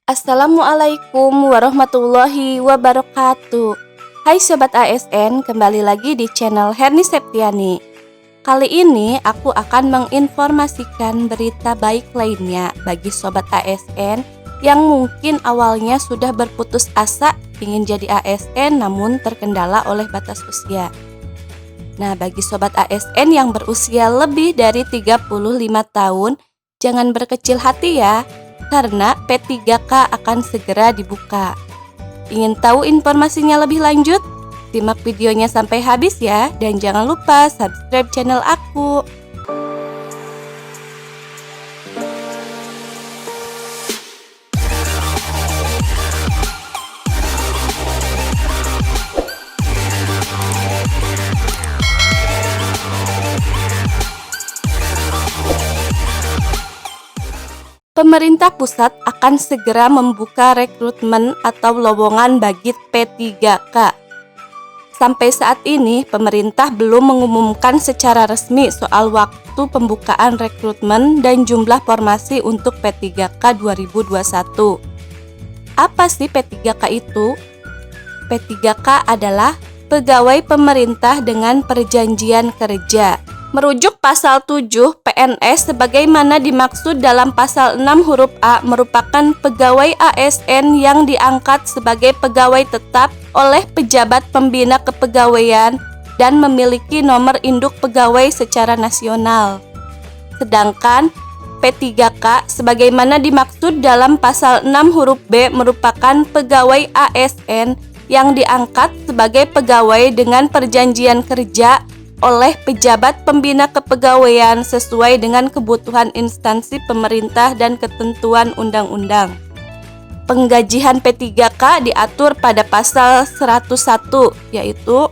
Assalamualaikum warahmatullahi wabarakatuh. Hai Sobat ASN, kembali lagi di channel Herni Septiani. Kali ini aku akan menginformasikan berita baik lainnya bagi Sobat ASN yang mungkin awalnya sudah berputus asa ingin jadi ASN namun terkendala oleh batas usia. Nah, bagi Sobat ASN yang berusia lebih dari 35 tahun, jangan berkecil hati ya, karena P3K akan segera dibuka. Ingin tahu informasinya lebih lanjut? Simak videonya sampai habis ya, dan jangan lupa subscribe channel aku. Pemerintah pusat akan segera membuka rekrutmen atau lowongan bagi P3K. Sampai saat ini, pemerintah belum mengumumkan secara resmi soal waktu pembukaan rekrutmen dan jumlah formasi untuk P3K 2021. Apa sih P3K itu? P3K adalah pegawai pemerintah dengan perjanjian kerja. Merujuk pasal 7 PNS sebagaimana dimaksud dalam pasal 6 huruf A merupakan pegawai ASN yang diangkat sebagai pegawai tetap oleh pejabat pembina kepegawaian dan memiliki nomor induk pegawai secara nasional. Sedangkan P3K sebagaimana dimaksud dalam pasal 6 huruf B merupakan pegawai ASN yang diangkat sebagai pegawai dengan perjanjian kerja oleh pejabat pembina kepegawaian sesuai dengan kebutuhan instansi pemerintah dan ketentuan undang-undang. Penggajian P3K diatur pada pasal 101, yaitu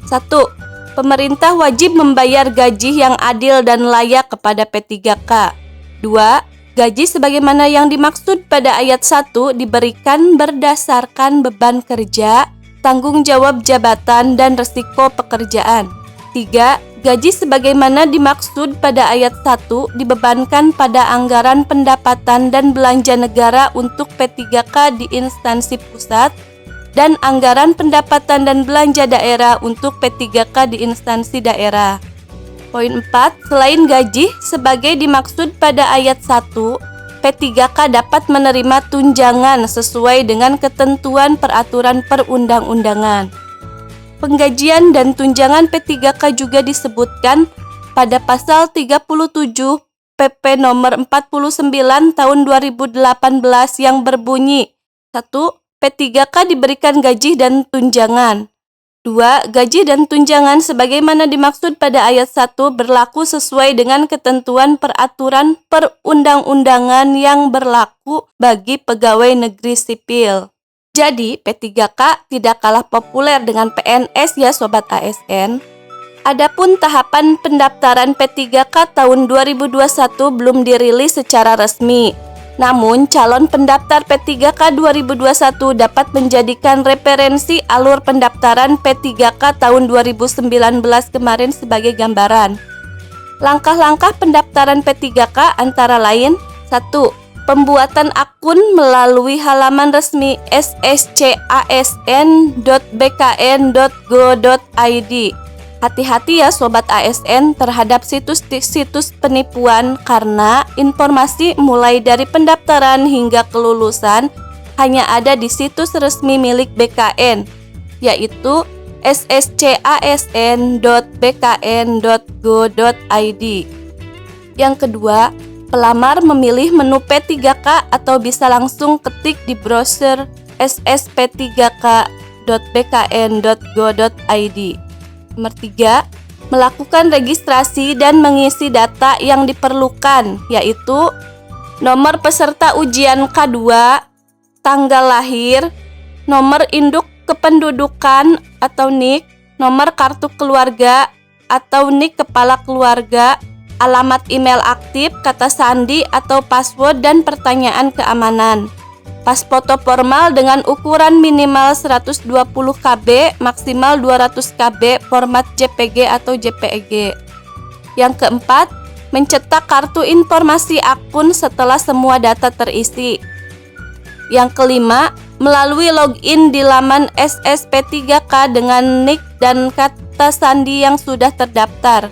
1. Pemerintah wajib membayar gaji yang adil dan layak kepada P3K. 2. Gaji sebagaimana yang dimaksud pada ayat 1 diberikan berdasarkan beban kerja, tanggung jawab jabatan, dan risiko pekerjaan. 3. Gaji sebagaimana dimaksud pada ayat 1 dibebankan pada anggaran pendapatan dan belanja negara untuk P3K di instansi pusat dan anggaran pendapatan dan belanja daerah untuk P3K di instansi daerah. Poin 4. Selain gaji sebagai dimaksud pada ayat 1, P3K dapat menerima tunjangan sesuai dengan ketentuan peraturan perundang-undangan. Penggajian dan tunjangan P3K juga disebutkan pada pasal 37 PP nomor 49 tahun 2018 yang berbunyi 1. P3K diberikan gaji dan tunjangan. 2. Gaji dan tunjangan sebagaimana dimaksud pada ayat 1 berlaku sesuai dengan ketentuan peraturan perundang-undangan yang berlaku bagi pegawai negeri sipil. Jadi, P3K tidak kalah populer dengan PNS ya Sobat ASN. Adapun tahapan pendaftaran P3K tahun 2021 belum dirilis secara resmi. Namun, calon pendaftar P3K 2021 dapat menjadikan referensi alur pendaftaran P3K tahun 2019 kemarin sebagai gambaran. Langkah-langkah pendaftaran P3K antara lain 1. Pembuatan akun melalui halaman resmi sscsasn.bkn.go.id. Hati-hati ya Sobat ASN terhadap situs-situs penipuan karena informasi mulai dari pendaftaran hingga kelulusan hanya ada di situs resmi milik BKN, yaitu sscsasn.bkn.go.id. Yang kedua, pelamar memilih menu P3K atau bisa langsung ketik di browser ssp3k.bkn.go.id. Nomor 3, melakukan registrasi dan mengisi data yang diperlukan, yaitu nomor peserta ujian K2, tanggal lahir, nomor induk kependudukan atau NIK, nomor kartu keluarga atau NIK kepala keluarga, alamat email aktif, kata sandi atau password, dan pertanyaan keamanan. Pas foto formal dengan ukuran minimal 120 KB, maksimal 200 KB, format JPG atau JPEG. Yang keempat, mencetak kartu informasi akun setelah semua data terisi. Yang kelima, melalui login di laman SSP3K dengan nik dan kata sandi yang sudah terdaftar.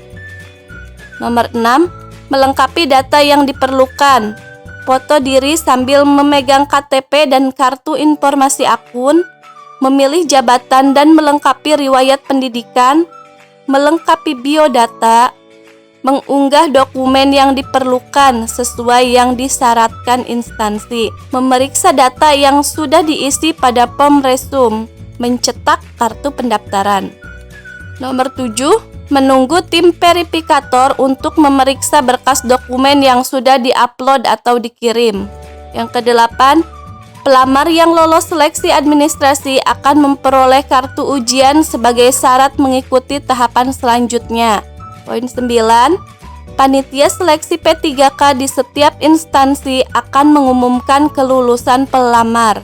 Nomor 6, melengkapi data yang diperlukan. Foto diri sambil memegang KTP dan kartu informasi akun, memilih jabatan dan melengkapi riwayat pendidikan, melengkapi biodata, mengunggah dokumen yang diperlukan sesuai yang disyaratkan instansi, memeriksa data yang sudah diisi pada form resume, mencetak kartu pendaftaran. Nomor 7, menunggu tim verifikator untuk memeriksa berkas dokumen yang sudah diupload atau dikirim. Yang ke-8, pelamar yang lolos seleksi administrasi akan memperoleh kartu ujian sebagai syarat mengikuti tahapan selanjutnya. Poin 9, panitia seleksi P3K di setiap instansi akan mengumumkan kelulusan pelamar.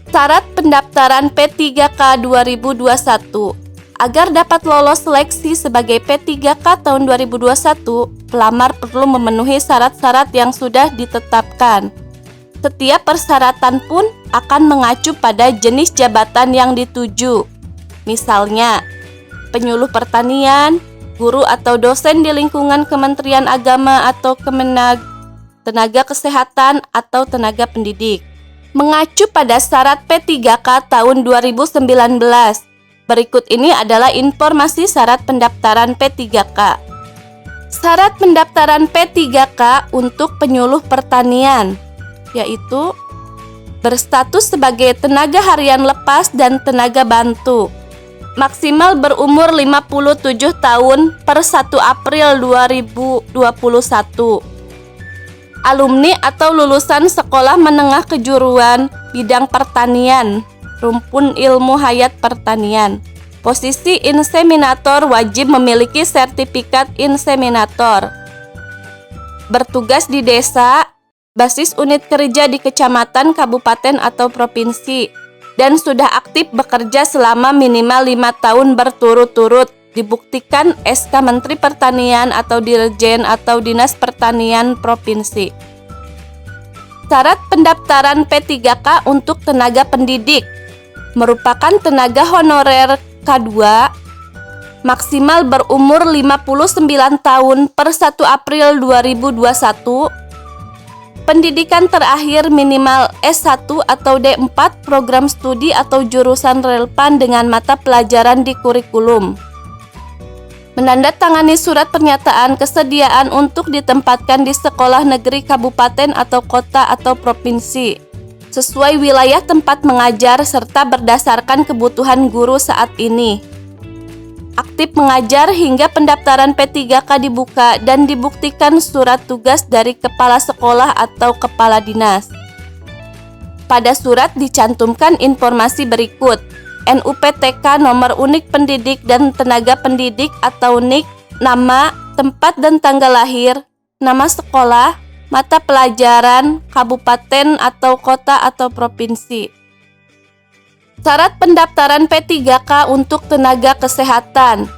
Syarat pendaftaran P3K 2021. Agar dapat lolos seleksi sebagai P3K tahun 2021, pelamar perlu memenuhi syarat-syarat yang sudah ditetapkan. Setiap persyaratan pun akan mengacu pada jenis jabatan yang dituju. Misalnya, penyuluh pertanian, guru atau dosen di lingkungan Kementerian Agama atau Kemenag, tenaga kesehatan atau tenaga pendidik. Mengacu pada syarat P3K tahun 2019. Berikut ini adalah informasi syarat pendaftaran P3K. Syarat pendaftaran P3K untuk penyuluh pertanian, yaitu berstatus sebagai tenaga harian lepas dan tenaga bantu. Maksimal berumur 57 tahun per 1 April 2021. Alumni atau lulusan sekolah menengah kejuruan bidang pertanian, rumpun ilmu hayat pertanian. Posisi inseminator wajib memiliki sertifikat inseminator. Bertugas di desa, basis unit kerja di kecamatan, kabupaten atau provinsi, dan sudah aktif bekerja selama minimal 5 tahun berturut-turut, dibuktikan SK Menteri Pertanian atau Dirjen atau Dinas Pertanian Provinsi. Syarat pendaftaran P3K untuk tenaga pendidik merupakan tenaga honorer K2, maksimal berumur 59 tahun per 1 April 2021, pendidikan terakhir minimal S1 atau D4 program studi atau jurusan relevan dengan mata pelajaran di kurikulum. Menandatangani surat pernyataan kesediaan untuk ditempatkan di sekolah negeri kabupaten atau kota atau provinsi sesuai wilayah tempat mengajar serta berdasarkan kebutuhan guru saat ini. Aktif mengajar hingga pendaftaran P3K dibuka dan dibuktikan surat tugas dari kepala sekolah atau kepala dinas. Pada surat dicantumkan informasi berikut: NUPTK, nomor unik pendidik dan tenaga pendidik atau NIK, nama, tempat dan tanggal lahir, nama sekolah, mata pelajaran, kabupaten atau kota atau provinsi. Syarat pendaftaran P3K untuk tenaga kesehatan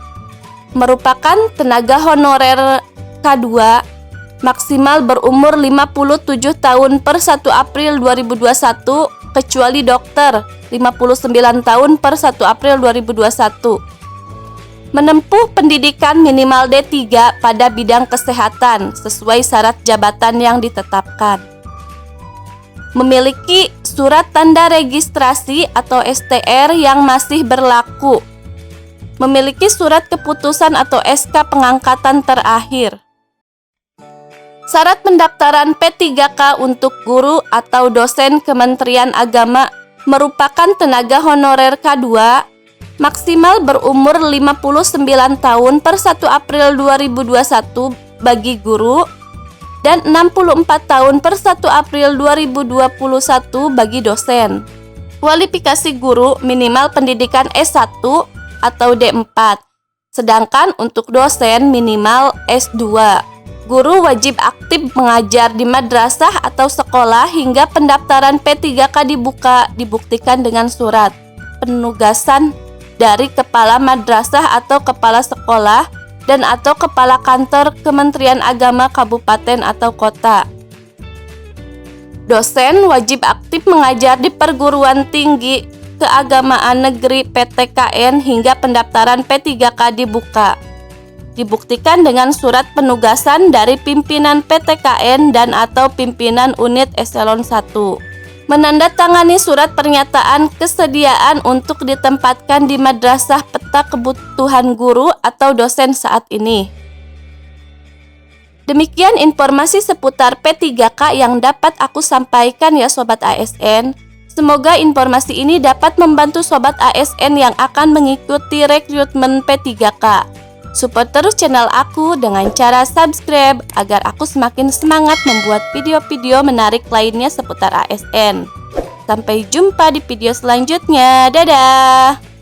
merupakan tenaga honorer K2, maksimal berumur 57 tahun per 1 April 2021, kecuali dokter 59 tahun per 1 April 2021. Menempuh pendidikan minimal D3 pada bidang kesehatan sesuai syarat jabatan yang ditetapkan. Memiliki surat tanda registrasi atau STR yang masih berlaku. Memiliki surat keputusan atau SK pengangkatan terakhir. Syarat pendaftaran P3K untuk guru atau dosen Kementerian Agama merupakan tenaga honorer K2, maksimal berumur 59 tahun per 1 April 2021 bagi guru dan 64 tahun per 1 April 2021 bagi dosen. Kualifikasi guru minimal pendidikan S1 atau D4, sedangkan untuk dosen minimal S2. Guru wajib aktif mengajar di madrasah atau sekolah hingga pendaftaran P3K dibuka, dibuktikan dengan surat penugasan dari kepala madrasah atau kepala sekolah dan atau kepala kantor Kementerian Agama kabupaten atau kota. Dosen wajib aktif mengajar di perguruan tinggi keagamaan negeri PTKN hingga pendaftaran P3K dibuka. Dibuktikan dengan surat penugasan dari pimpinan PTKN dan atau pimpinan unit eselon 1. Menandatangani surat pernyataan kesediaan untuk ditempatkan di madrasah peta kebutuhan guru atau dosen saat ini. Demikian informasi seputar P3K yang dapat aku sampaikan ya Sobat ASN. Semoga informasi ini dapat membantu Sobat ASN yang akan mengikuti rekrutmen P3K. Support terus channel aku dengan cara subscribe agar aku semakin semangat membuat video-video menarik lainnya seputar ASN. Sampai jumpa di video selanjutnya. Dadah!